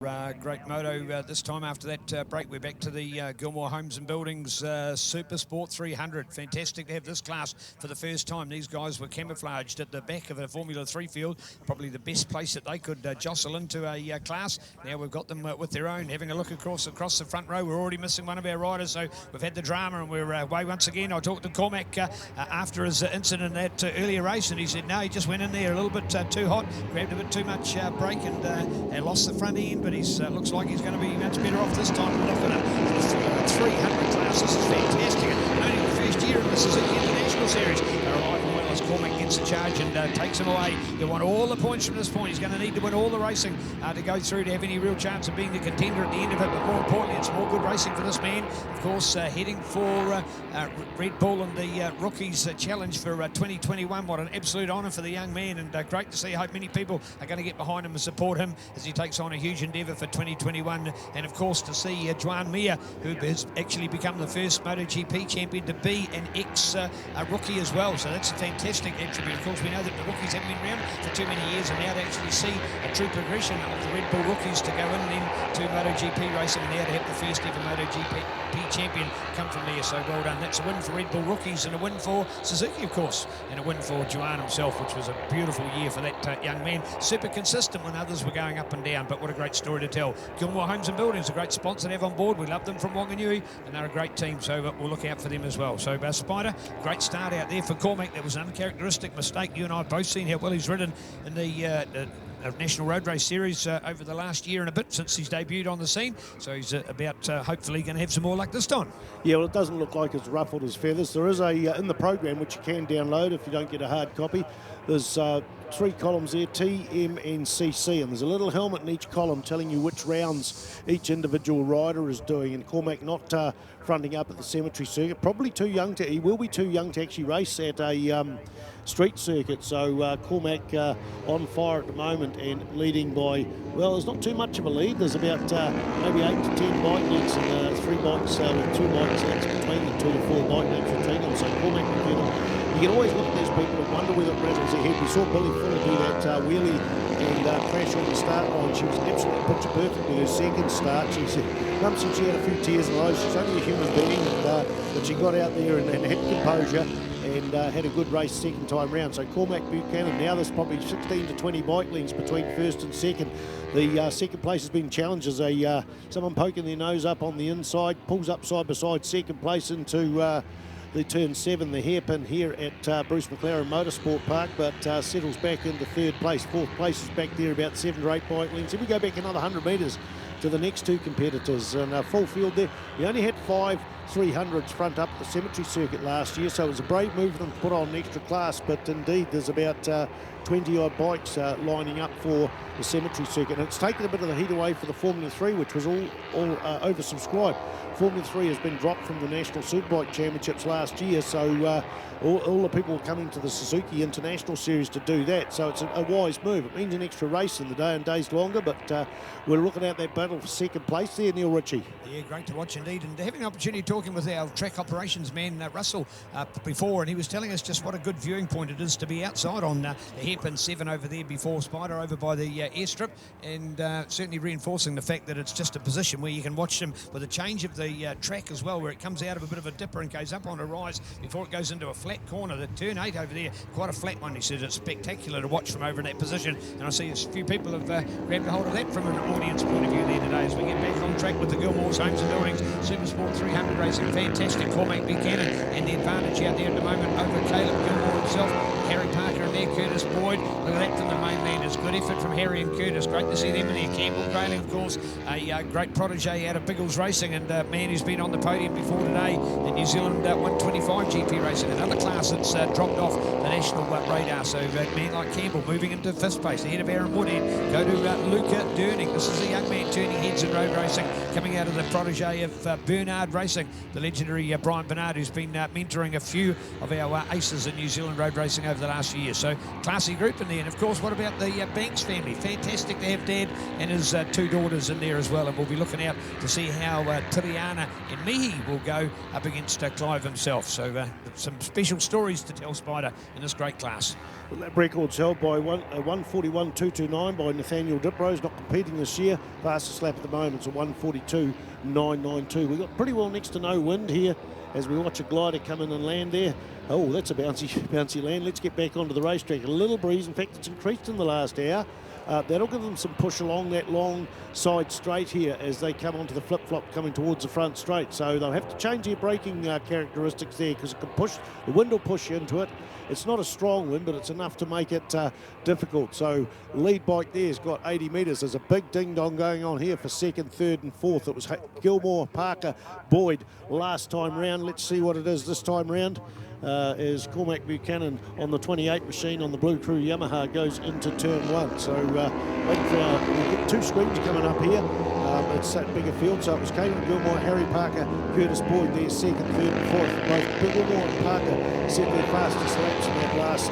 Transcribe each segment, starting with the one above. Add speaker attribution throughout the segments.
Speaker 1: Great moto this time. After that break, we're back to the Gilmore Homes and Buildings Super Sport 300. Fantastic to have this class for the first time. These guys were camouflaged at the back of a Formula 3 field, probably the best place that they could jostle into a class. Now we've got them with their own. Having a look across the front row, we're already missing one of our riders, so we've had the drama and we're away once again. I talked to Cormac after his incident in that earlier race, and he said no, he just went in there a little bit too hot, grabbed a bit too much brake and lost the front end, but he's looks like he's going to be much better off this time. We're off in a 300 class. This is fantastic. And only the first year in the Suzuki International Series. They're alive and well as Cormac gets the charge and takes him away. They want all the points from this point. He's going to need to win all the racing to go through to have any real chance of being the contender at the end of it. But more importantly, it's more good racing for this man. Of course, heading for Red Bull and the Rookies Challenge for 2021. What an absolute honour for the young man, and great to see. I hope many people are going to get behind him and support him as he takes on a huge endeavour for 2021. And of course, to see Juan Mir, who has actually become the first MotoGP champion to be an ex-rookie as well. So that's a fantastic attribute. Of course, we know that the rookies haven't been around for too many years, and now to actually see a true progression of the Red Bull rookies to go in then to MotoGP racing, and now to have the first ever MotoGP champion come from there. So well done. That's a win for Red Bull rookies and a win for Suzuki, of course, and a win for Juan himself, which was a beautiful year for that young man. Super consistent when others were going up and down, but what a great story to tell. Gilmore Homes and Buildings, a great sponsor to have on board. We love them from Wanganui, and they're a great team, so we'll look out for them as well. So Spider, great start out there for Cormac. That was an uncharacteristic mistake. You and I have both seen how well he's ridden in the National Road Race Series over the last year and a bit since he's debuted on the scene. So he's about hopefully going to have some more luck this time.
Speaker 2: Yeah, well, it doesn't look like it's ruffled his feathers. There is a in the program, which you can download if you don't get a hard copy. There's 3 columns there, T, M and CC, and there's a little helmet in each column telling you which rounds each individual rider is doing. And Cormac not fronting up at the cemetery circuit, probably too young to, he will be too young to actually race at a street circuit. So Cormac on fire at the moment and leading by, well, there's not too much of a lead. There's about maybe 8 to 10 bike lengths and 3 bikes with 2 bikes lengths between them, 2 to 4 bike lengths between them. So Cormac, you can always look at these people and wonder whether it rattles their head. We saw Billy Fuller do that wheelie and crash on the start line. She was absolutely picture perfect with her second start. She said, Mum said she had a few tears in her eyes. She's only a human being, but she got out there and had composure and had a good race second time round. So Cormac Buchanan, now there's probably 16 to 20 bike lengths between first and second. The second place has been challenged as someone poking their nose up on the inside, pulls up side by side second place into the turn 7, the hairpin here at Bruce McLaren Motorsport Park, but settles back into third place. Fourth place is back there about 7 to 8 bike lengths. If we go back another 100 metres to the next 2 competitors, and full field there. We only had 5 300s front up the cemetery circuit last year, so it was a brave move for them to put on an extra class, but indeed there's about 20 odd bikes lining up for the cemetery circuit, and it's taken a bit of the heat away for the Formula 3, which was all oversubscribed. Formula 3 has been dropped from the National Superbike Championships last year, so all the people are coming to the Suzuki International Series to do that, so it's a wise move. It means an extra race in the day and days longer, but we're looking at that battle for second place there, Neil Ritchie.
Speaker 1: Yeah, great to watch indeed, and having an opportunity talking with our track operations man, Russell, before, and he was telling us just what a good viewing point it is to be outside on the hairpin 7 over there before Spider, over by the airstrip, and certainly reinforcing the fact that it's just a position where you can watch them with a change of the track as well, where it comes out of a bit of a dipper and goes up on a rise before it goes into a flat corner. The turn 8 over there, quite a flat one. He said it's spectacular to watch from over in that position, and I see a few people have grabbed a hold of that from an audience point of view there today as we get back on track with the Gilmore Homes and Buildings Super Sport 300 racing. Fantastic Cormac Buchanan, and the advantage out there at the moment over Caleb Gilmore himself, Harry Parker and there, Curtis Boyd. Look at that from the mainland. It's good effort from Harry and Curtis. Great to see them in there. Campbell Grayling, of course, a great protege out of Biggles Racing, and man who's been on the podium before today in New Zealand 125 GP racing. Another class that's dropped off the national radar. So a man like Campbell moving into 5th place ahead of Aaron Woodhead. Go to Luca Durning. This is a young man turning heads in road racing, coming out of the protege of Bernard Racing, the legendary Brian Bernard, who's been mentoring a few of our aces in New Zealand road racing over the last few years. So So classy group in there. And of course, what about the Banks family? Fantastic to have Dad and his two daughters in there as well. And we'll be looking out to see how Tiriana and Mihi will go up against Clive himself. So some special stories to tell, Spider, in this great class.
Speaker 2: Well, that record's held by 141.229 by Nathaniel Diprose, not competing this year. Fastest lap at the moment is a 142.992. We've got pretty well next to no wind here as we watch a glider come in and land there. Oh, that's a bouncy land. Let's get back onto the racetrack. A little breeze. In fact, it's increased in the last hour. That'll give them some push along that long side straight here as they come onto the flip-flop coming towards the front straight. So they'll have to change their braking characteristics there because it can push, the wind will push into it. It's not a strong wind, but it's enough to make it difficult. So lead bike there's got 80 metres. There's a big ding-dong going on here for second, third and fourth. It was Gilmore, Parker, Boyd last time round. Let's see what it is this time round. As Cormac Buchanan on the 28 machine on the Blue Crew Yamaha goes into turn one. So we get two screens coming up here. It's that bigger field, so it was Caden Gilmore, Harry Parker, Curtis Boyd there, second, third and fourth. Both Gilmore and Parker set their fastest laps in that last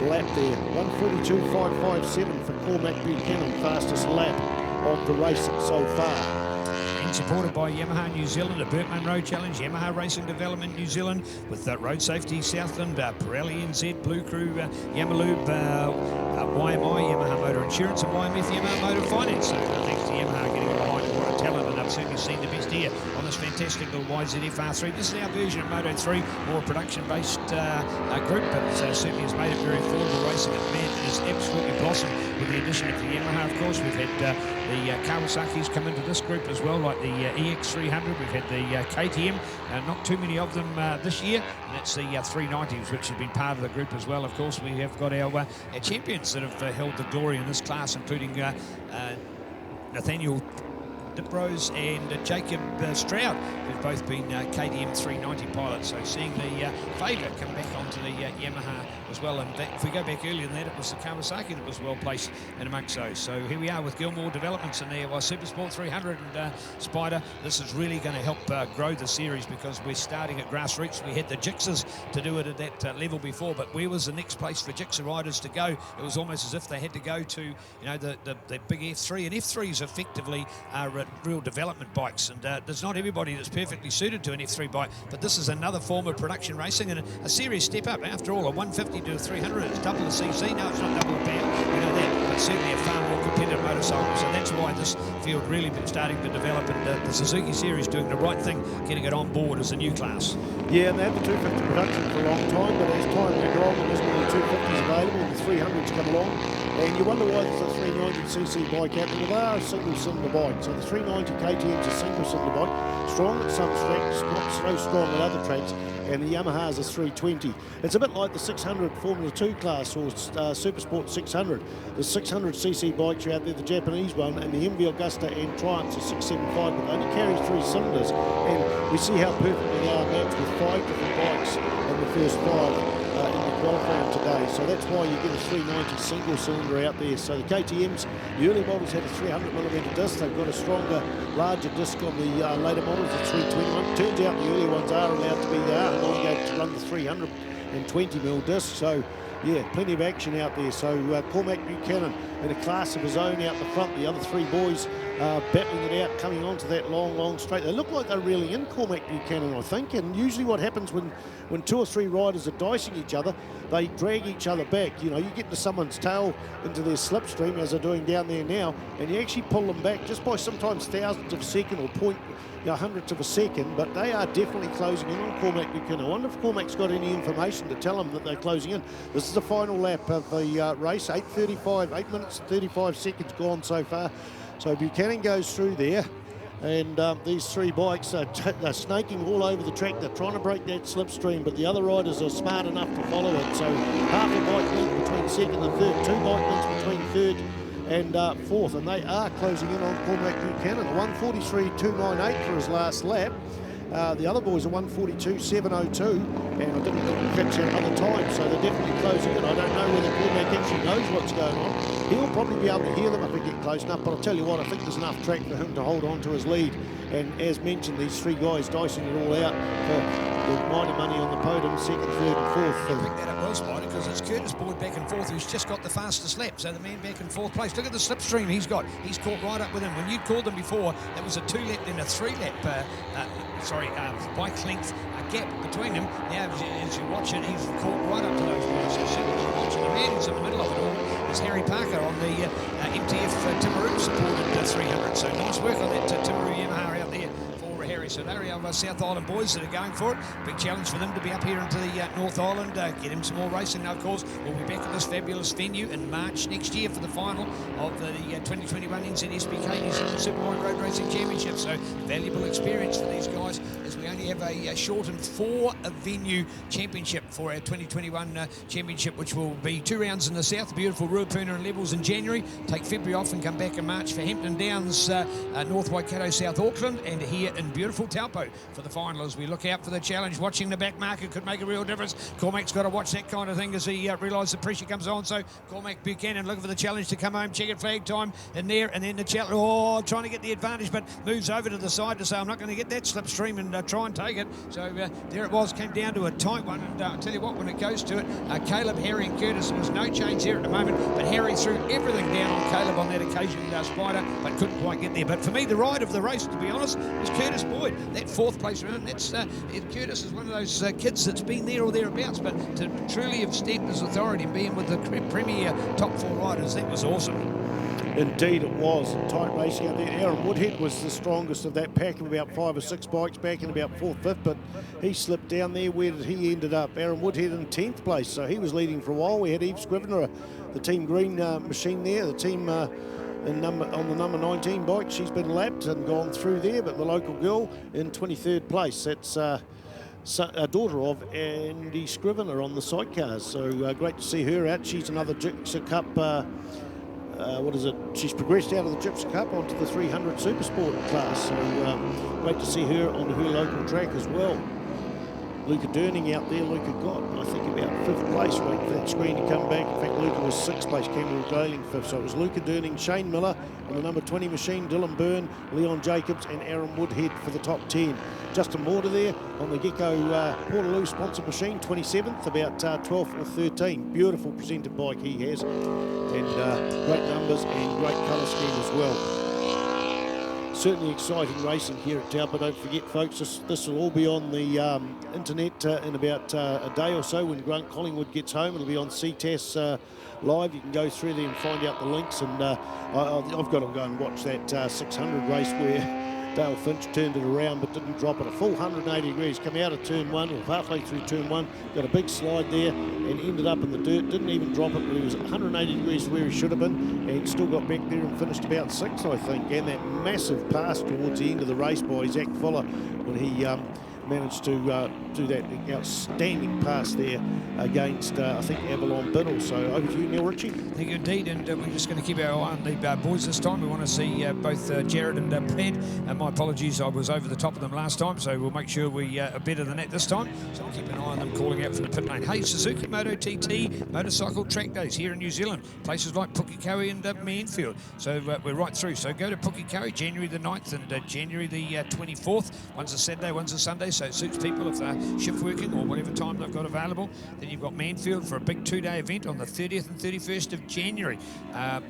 Speaker 2: lap there. 142.557 for Cormac Buchanan, fastest lap of the race so far.
Speaker 1: And supported by Yamaha New Zealand, a Burt Munro Challenge, Yamaha Racing Development New Zealand, with Road Safety Southland, Pirelli NZ, Blue Crew, Yamalube, YMI, Yamaha Motor Insurance, and YMF Yamaha Motor Finance. So thanks to Yamaha getting behind a lot of talent, and I've certainly seen the best here on this fantastic little YZF R3. This is our version of Moto 3, more production-based group, but it certainly has made it very affordable racing. And man, it has absolutely blossomed with the addition of the Yamaha, of course. We've had the Kawasaki's come into this group as well, like the EX300. We've had the KTM, not too many of them this year, and that's the 390s, which have been part of the group as well. Of course, we have got our champions that have held the glory in this class, including Nathaniel Diprose and Jacob Stroud, who've both been KTM 390 pilots. So seeing the favour come back onto the Yamaha as well. And if we go back earlier than that, it was the Kawasaki that was well placed in amongst those. So here we are with Gilmore Developments in there. Well, Supersport 300 and Spider, this is really going to help grow the series because we're starting at grassroots. We had the Gixxers to do it at that level before, but where was the next place for Gixxer riders to go? It was almost as if they had to go to, the big F3, and F3s effectively are real development bikes, and there's not everybody that's perfectly suited to an F3 bike, but this is another form of production racing and a serious step up. After all, a 150 to a 300, it's double the CC. No, it's not double the power, we know that, but certainly a far more competitive motorcycle. So that's why this field really been starting to develop, and the Suzuki Series doing the right thing, getting it on board as a new class.
Speaker 2: Yeah, and they had the 250 production for a long time, but as time went on, there wasn't really 250s available, and the 300s come along, and you wonder why there's a 390cc bike out there. Well, they are a single-cylinder bike, so the 390 KTM's a single-cylinder bike, strong at some tracks, not so strong at other tracks, and the Yamaha's a 320. It's a bit like the 600 Formula 2 class or Supersport 600. The 600cc bikes are out there, the Japanese one, and the MV Augusta and Triumphs are 675, but they only carry 3 cylinders, and we see how perfectly they are matched with 5 different bikes in the first 5 in the qualifying today. So that's why you get a 390 single cylinder out there. So the KTM's, the early models had a 300mm disc. They've got a stronger, larger disc on the later models, the 321. Turns out the early ones are allowed to be there, and they go to run the 320mm disc. So yeah, plenty of action out there. So Cormac Buchanan in a class of his own out the front. The other 3 boys battling it out, coming onto that long straight. They look like they're reeling in Cormac Buchanan, I think. And usually what happens when 2 or 3 riders are dicing each other, they drag each other back. You get into someone's tail, into their slipstream, as they're doing down there now, and you actually pull them back just by sometimes thousandths of a second or hundredths of a second, but they are definitely closing in on Cormac Buchanan. I wonder if Cormac's got any information to tell them that they're closing in. This is the final lap of the race, 8:35, 8 minutes and 35 seconds gone so far. So Buchanan goes through there, and these 3 bikes they're snaking all over the track. They're trying to break that slipstream, but the other riders are smart enough to follow it. So half a bike length between second and third, 2 bike lengths between third and fourth, and they are closing in on Cormac Buchanan. 143.298 for his last lap, The other boys are 1:42.702, and I didn't catch that other time, so they're definitely closing in. I don't know whether Cormac actually knows what's going on. He'll probably be able to hear them if they get close enough, but I'll tell you what, I think there's enough track for him to hold on to his lead. And as mentioned, these three guys dicing it all out for the minor money on the podium, second, third and fourth.
Speaker 1: I think that it will, Spider, because it's Curtis Boyd back and forth who's just got the fastest lap. So the man back in fourth place. Look at the slipstream he's got. He's caught right up with him. When you called them before, that was a 2-lap then a 3-lap, bike length gap between them. Now, as you watch it, he's caught right up to those guys. So certainly you're watching the man who's in the middle of it all is Harry Parker on the MTF Timaru supported 300. So nice work on that Timaru Yamaha out there. So they're our South Island boys that are going for it. Big challenge for them to be up here into the North Island, get him some more racing. Now, of course, we'll be back at this fabulous venue in March next year for the final of the 2021 NZSBK New Zealand Superbike Road Racing Championship. So valuable experience for these guys, as we only have a shortened 4-venue championship for our 2021 championship, which will be 2 rounds in the south, beautiful Ruapuna and Levels in January, take February off and come back in March for Hampton Downs, North Waikato, South Auckland, and here in beautiful Taupo for the final. As we look out for the challenge, watching the back marker could make a real difference. Cormac's got to watch that kind of thing as he realises the pressure comes on. So Cormac Buchanan looking for the challenge to come home. Checkered flag time in there, and then the challenge, trying to get the advantage, but moves over to the side to say, I'm not going to get that slipstream, and try and take it. So there it was, came down to a tight one, and I'll tell you what, when it goes to it, Caleb, Harry and Curtis, there was no change here at the moment, but Harry threw everything down on Caleb on that occasion, Spider, but couldn't quite get there. But for me, the ride of the race, to be honest, was Curtis Boyd. That fourth place round, that's Curtis is one of those kids that's been there or thereabouts, but to truly have stamped his authority and being with the premier top 4 riders, that was awesome.
Speaker 2: Indeed it was. Tight racing out there. Aaron Woodhead was the strongest of that pack of about 5 or 6 bikes back in about 4th, 5th, but he slipped down there. Where did he ended up? Aaron Woodhead in 10th place, so he was leading for a while. We had Eve Scrivener, the Team Green machine there, the team on the number 19 bike. She's been lapped and gone through there, but the local girl in 23rd place. That's a daughter of Andy Scrivener on the sidecars, so great to see her out. She's another Gypsy Cup, she's progressed out of the Gypsy Cup onto the 300 Supersport class, so great to see her on her local track as well. Luca Durning out there. Luca got, I think, about 5th place, waiting for that screen to come back. In fact, Luca was 6th place, Cameron Grayling 5th. So it was Luca Durning, Shane Miller on the number 20 machine, Dylan Byrne, Leon Jacobs and Aaron Woodhead for the top 10. Justin Mortar there on the Gecko Portaloo sponsored machine, 27th, about 12th or 13th. Beautiful presented bike he has, and great numbers and great colour scheme as well. Certainly exciting racing here at Taupo. Don't forget, folks, this will all be on the internet in about a day or so when Grant Collingwood gets home. It'll be on Ctas live. You can go through there and find out the links, and I've got to go and watch that 600 race where Dale Finch turned it around but didn't drop it. A full 180 degrees, come out of turn 1, or halfway through turn 1, got a big slide there and ended up in the dirt. Didn't even drop it, but he was 180 degrees where he should have been, and still got back there and finished about 6th, I think. And that massive pass towards the end of the race by Zach Fuller when he managed to do that outstanding pass there against, I think, Avalon Biddle. So over to you, Neil Ritchie.
Speaker 1: Thank you indeed, and we're just going to keep our eye on the boys this time. We want to see both Jared and Brad. My apologies, I was over the top of them last time, so we'll make sure we are better than that this time. So we'll keep an eye on them calling out from the pit lane. Hey, Suzuki Moto TT motorcycle track days here in New Zealand, places like Pukekohe and Manfield. So we're right through. So go to Pukekohe January the 9th and January the 24th. One's a Saturday, one's a Sunday, so it suits people if they're shift working or whatever time they've got available. Then you've got Manfield for a big 2-day event on the 30th and 31st of January.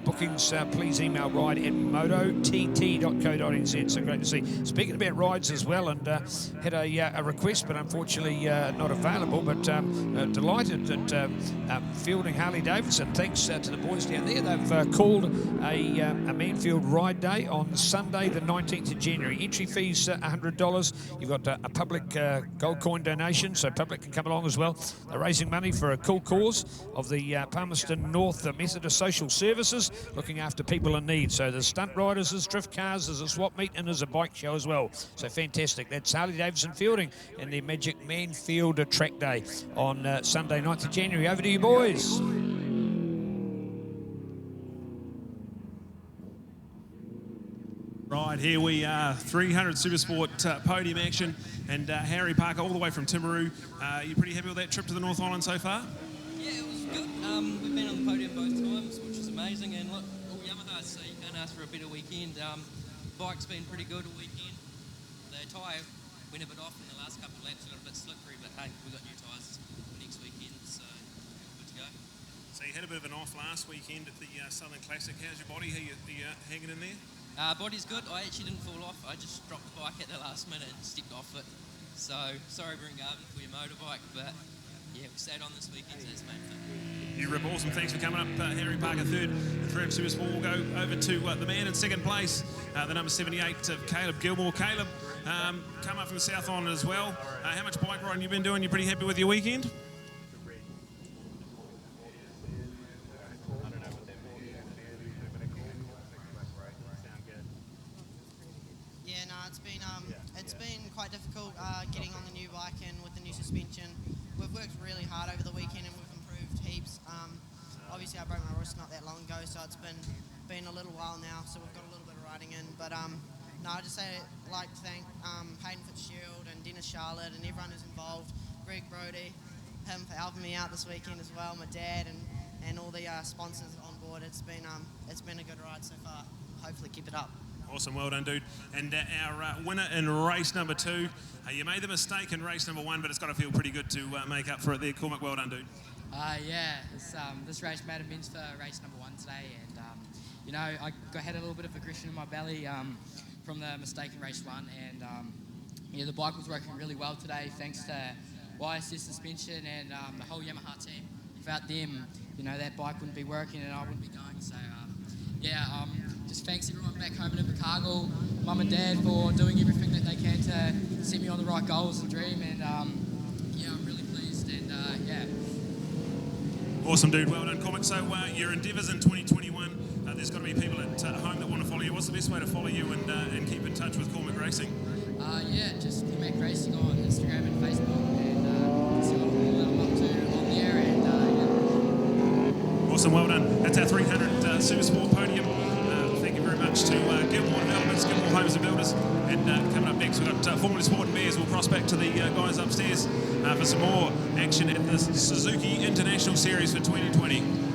Speaker 1: Bookings, please email ride at motott.co.nz. So great to see. Speaking about rides as well, and had a request, but unfortunately not available, but delighted at fielding Harley Davidson. Thanks to the boys down there. They've called a Manfield ride day on Sunday the 19th of January. Entry fees $100. You've got a public gold coin donation, so public can come along as well. They're raising money for a cool cause of the Palmerston North Methodist Social Services, looking after people in need. So there's stunt riders, there's drift cars, there's a swap meet, and there's a bike show as well. So fantastic. That's Harley Davidson fielding in their Magic Manfield track day on Sunday 9th of January. Over to you, boys.
Speaker 3: Right, here we are, 300 Supersport podium action, and Harry Parker all the way from Timaru. You pretty happy with that trip to the North Island so far?
Speaker 4: Yeah, it was good. We've been on the podium both times, which is amazing, and look, all Yamahas, so you can't ask for a better weekend. Bike's been pretty good all weekend. The tyre went a bit off in the last couple of laps, got a bit slippery, but hey, we've got new tyres next weekend, so good to go.
Speaker 3: So you had a bit of an off last weekend at the Southern Classic. How's your body? Are you hanging in there?
Speaker 4: Body's good. I actually didn't fall off. I just dropped the bike at the last minute and stepped off it. So, sorry, Bryn Garvin, for your motorbike, but yeah, we stayed on this weekend, so it's main thing.
Speaker 3: You rip, awesome. Thanks for coming up. Harry Parker third, the 300 Supersport. We'll go over to the man in second place, the number 78 of Caleb Gilmore. Caleb, come up from the South Island as well. How much bike riding you been doing? You pretty happy with your weekend?
Speaker 5: It's been quite difficult getting on the new bike and with the new suspension. We've worked really hard over the weekend and we've improved heaps. Obviously I broke my wrist not that long ago, so it's been a little while now, so we've got a little bit of riding in. But no, I just like to thank Hayden Fitzgerald and Dennis Charlotte and everyone who's involved, Greg Brody, him for helping me out this weekend as well, my dad and all the sponsors on board. It's been a good ride so far. Hopefully keep it up.
Speaker 3: Awesome, well done, dude. And our winner in race number 2, you made the mistake in race number 1, but it's got to feel pretty good to make up for it there. Cormac, well done, dude.
Speaker 6: Yeah, this race made amends for race number 1 today, and you know, I had a little bit of aggression in my belly from the mistake in race 1, and yeah, the bike was working really well today thanks to YSS suspension and the whole Yamaha team. Without them, you know, that bike wouldn't be working and I wouldn't be going. So yeah, just thanks everyone back home in Invercargill, mum and dad for doing everything that they can to set me on the right goals and dream, and yeah, I'm really pleased, and yeah.
Speaker 3: Awesome, dude, well done, Cormac. So your endeavours in 2021, there's got to be people at home that want to follow you. What's the best way to follow you and keep in touch with Cormac Racing?
Speaker 6: Yeah, just Cormac Racing on Instagram and Facebook, and see what I'm up to on there, and yeah.
Speaker 3: Awesome, well done. That's our 300 Supersport podium. Thank you very much to Gilmore Developments, Gilmore Homes and Builders. And coming up next, we've got Formula Sport and Bears. We'll cross back to the guys upstairs for some more action at the Suzuki International Series for 2020.